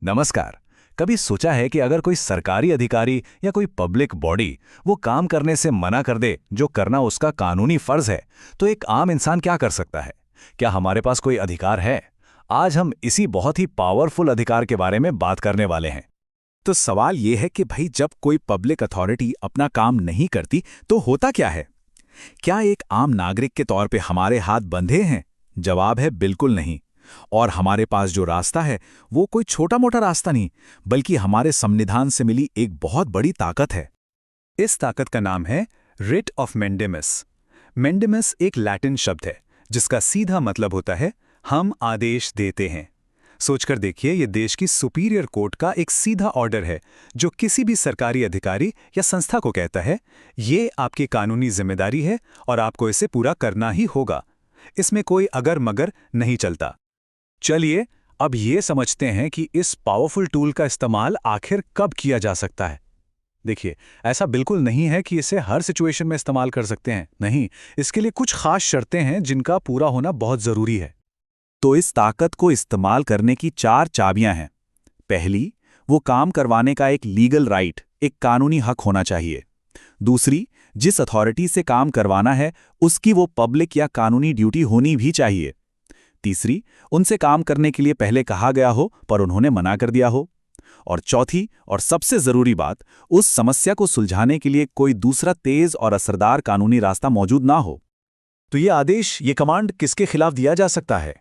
नमस्कार। कभी सोचा है कि अगर कोई सरकारी अधिकारी या कोई पब्लिक बॉडी वो काम करने से मना कर दे जो करना उसका कानूनी फर्ज है, तो एक आम इंसान क्या कर सकता है? क्या हमारे पास कोई अधिकार है? आज हम इसी बहुत ही पावरफुल अधिकार के बारे में बात करने वाले हैं। तो सवाल ये है कि भाई जब कोई पब्लिक अथॉरिटी अपना काम नहीं करती तो होता क्या है? क्या एक आम नागरिक के तौर पे हमारे हाथ बंधे हैं? जवाब है बिल्कुल नहीं। और हमारे पास जो रास्ता है वो कोई छोटा मोटा रास्ता नहीं, बल्कि हमारे संविधान से मिली एक बहुत बड़ी ताकत है। इस ताकत का नाम है रिट ऑफ मैंडेमस। मैंडेमस एक लैटिन शब्द है जिसका सीधा मतलब होता है हम आदेश देते हैं। सोचकर देखिए, ये देश की सुपीरियर कोर्ट का एक सीधा ऑर्डर है जो किसी भी सरकारी अधिकारी या संस्था को कहता है ये आपकी कानूनी जिम्मेदारी है और आपको इसे पूरा करना ही होगा। इसमें कोई अगर मगर नहीं चलता। चलिए अब ये समझते हैं कि इस पावरफुल टूल का इस्तेमाल आखिर कब किया जा सकता है। देखिए, ऐसा बिल्कुल नहीं है कि इसे हर सिचुएशन में इस्तेमाल कर सकते हैं। नहीं, इसके लिए कुछ खास शर्तें हैं जिनका पूरा होना बहुत जरूरी है। तो इस ताकत को इस्तेमाल करने की 4 चाबियां हैं। पहली, वो काम करवाने का एक लीगल राइट, एक कानूनी हक होना चाहिए। दूसरी, जिस अथॉरिटी से काम करवाना है उसकी वो पब्लिक या कानूनी ड्यूटी होनी भी चाहिए। तीसरी, उनसे काम करने के लिए पहले कहा गया हो पर उन्होंने मना कर दिया हो। और चौथी और सबसे जरूरी बात, उस समस्या को सुलझाने के लिए कोई दूसरा तेज और असरदार कानूनी रास्ता मौजूद ना हो। तो ये आदेश, ये कमांड किसके खिलाफ दिया जा सकता है?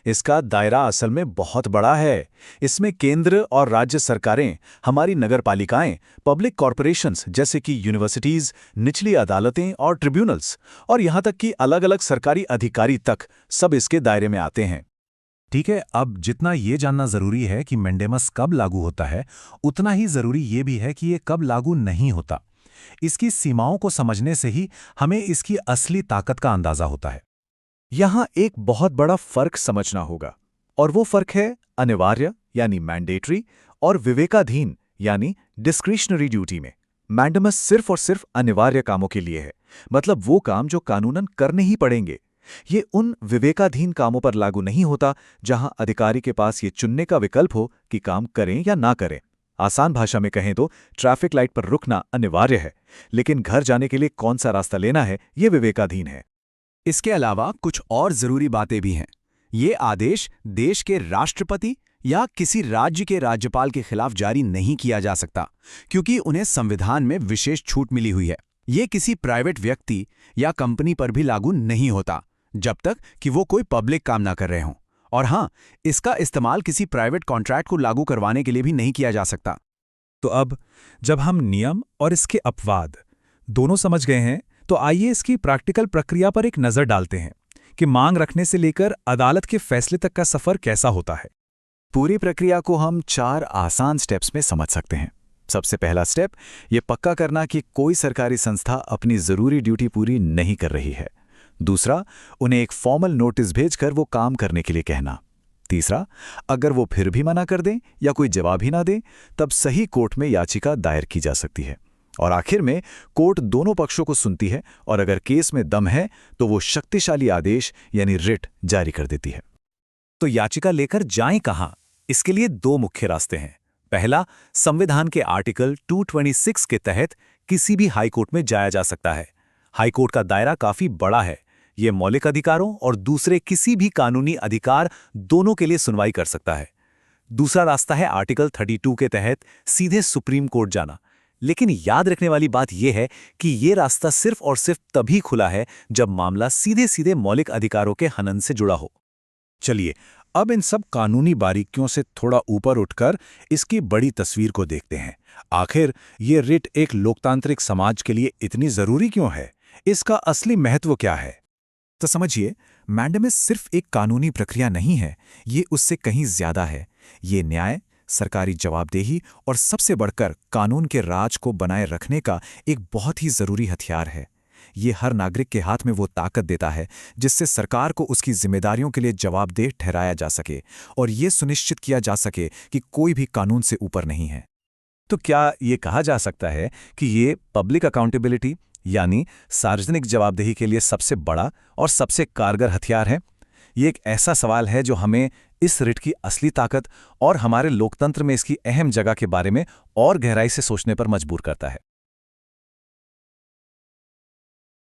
इसका दायरा असल में बहुत बड़ा है। इसमें केंद्र और राज्य सरकारें, हमारी नगरपालिकाएं, पब्लिक कॉरपोरेशंस जैसे कि यूनिवर्सिटीज, निचली अदालतें और ट्रिब्यूनल्स, और यहां तक कि अलग अलग सरकारी अधिकारी तक सब इसके दायरे में आते हैं। ठीक है, अब जितना ये जानना जरूरी है कि मैंडेमस कब लागू होता है, उतना ही जरूरी ये भी है कि ये कब लागू नहीं होता। इसकी सीमाओं को समझने से ही हमें इसकी असली ताकत का अंदाजा होता है। यहां एक बहुत बड़ा फर्क समझना होगा, और वो फर्क है अनिवार्य यानी मैंडेटरी और विवेकाधीन यानी डिस्क्रिशनरी ड्यूटी में। मैंडेमस सिर्फ और सिर्फ अनिवार्य कामों के लिए है, मतलब वो काम जो कानूनन करने ही पड़ेंगे। ये उन विवेकाधीन कामों पर लागू नहीं होता जहां अधिकारी के पास ये चुनने का विकल्प हो कि काम करें या ना करें। आसान भाषा में कहें तो ट्रैफिक लाइट पर रुकना अनिवार्य है, लेकिन घर जाने के लिए कौन सा रास्ता लेना है ये विवेकाधीन है। इसके अलावा कुछ और जरूरी बातें भी हैं। ये आदेश देश के राष्ट्रपति या किसी राज्य के राज्यपाल के खिलाफ जारी नहीं किया जा सकता, क्योंकि उन्हें संविधान में विशेष छूट मिली हुई है। ये किसी प्राइवेट व्यक्ति या कंपनी पर भी लागू नहीं होता, जब तक कि वो कोई पब्लिक काम ना कर रहे हों। और हाँ, इसका इस्तेमाल किसी प्राइवेट कॉन्ट्रैक्ट को लागू करवाने के लिए भी नहीं किया जा सकता। तो अब जब हम नियम और इसके अपवाद दोनों समझ गए हैं, तो आइए इसकी प्रैक्टिकल प्रक्रिया पर एक नज़र डालते हैं कि मांग रखने से लेकर अदालत के फैसले तक का सफ़र कैसा होता है। पूरी प्रक्रिया को हम 4 आसान स्टेप्स में समझ सकते हैं। सबसे पहला स्टेप, ये पक्का करना कि कोई सरकारी संस्था अपनी ज़रूरी ड्यूटी पूरी नहीं कर रही है। दूसरा, उन्हें एक फॉर्मल नोटिस भेजकर वो काम करने के लिए कहना। तीसरा, अगर वो फिर भी मना कर दें या कोई जवाब ही ना दें, तब सही कोर्ट में याचिका दायर की जा सकती है। और आखिर में कोर्ट दोनों पक्षों को सुनती है और अगर केस में दम है तो वो शक्तिशाली आदेश यानी रिट जारी कर देती है। तो याचिका लेकर जाएं कहां? इसके लिए 2 मुख्य रास्ते हैं। पहला, संविधान के आर्टिकल 226 के तहत किसी भी हाईकोर्ट में जाया जा सकता है। हाईकोर्ट का दायरा काफी बड़ा है। ये मौलिक अधिकारों और दूसरे किसी भी कानूनी अधिकार दोनों के लिए सुनवाई कर सकता है। दूसरा रास्ता है आर्टिकल 32 के तहत सीधे सुप्रीम कोर्ट जाना। लेकिन याद रखने वाली बात यह है कि यह रास्ता सिर्फ और सिर्फ तभी खुला है जब मामला सीधे सीधे मौलिक अधिकारों के हनन से जुड़ा हो। चलिए अब इन सब कानूनी बारीकियों से थोड़ा ऊपर उठकर इसकी बड़ी तस्वीर को देखते हैं। आखिर ये रिट एक लोकतांत्रिक समाज के लिए इतनी जरूरी क्यों है? इसका असली महत्व क्या है? तो समझिए, मैंडेमस सिर्फ एक कानूनी प्रक्रिया नहीं है, ये उससे कहीं ज्यादा है। ये न्याय, सरकारी जवाबदेही और सबसे बढ़कर कानून के राज को बनाए रखने का एक बहुत ही जरूरी हथियार है। ये हर नागरिक के हाथ में वो ताकत देता है जिससे सरकार को उसकी जिम्मेदारियों के लिए जवाबदेह ठहराया जा सके और ये सुनिश्चित किया जा सके कि कोई भी कानून से ऊपर नहीं है। तो क्या ये कहा जा सकता है कि ये पब्लिक अकाउंटेबिलिटी यानी सार्वजनिक जवाबदेही के लिए सबसे बड़ा और सबसे कारगर हथियार है? ये एक ऐसा सवाल है जो हमें इस रिट की असली ताकत और हमारे लोकतंत्र में इसकी अहम जगह के बारे में और गहराई से सोचने पर मजबूर करता है।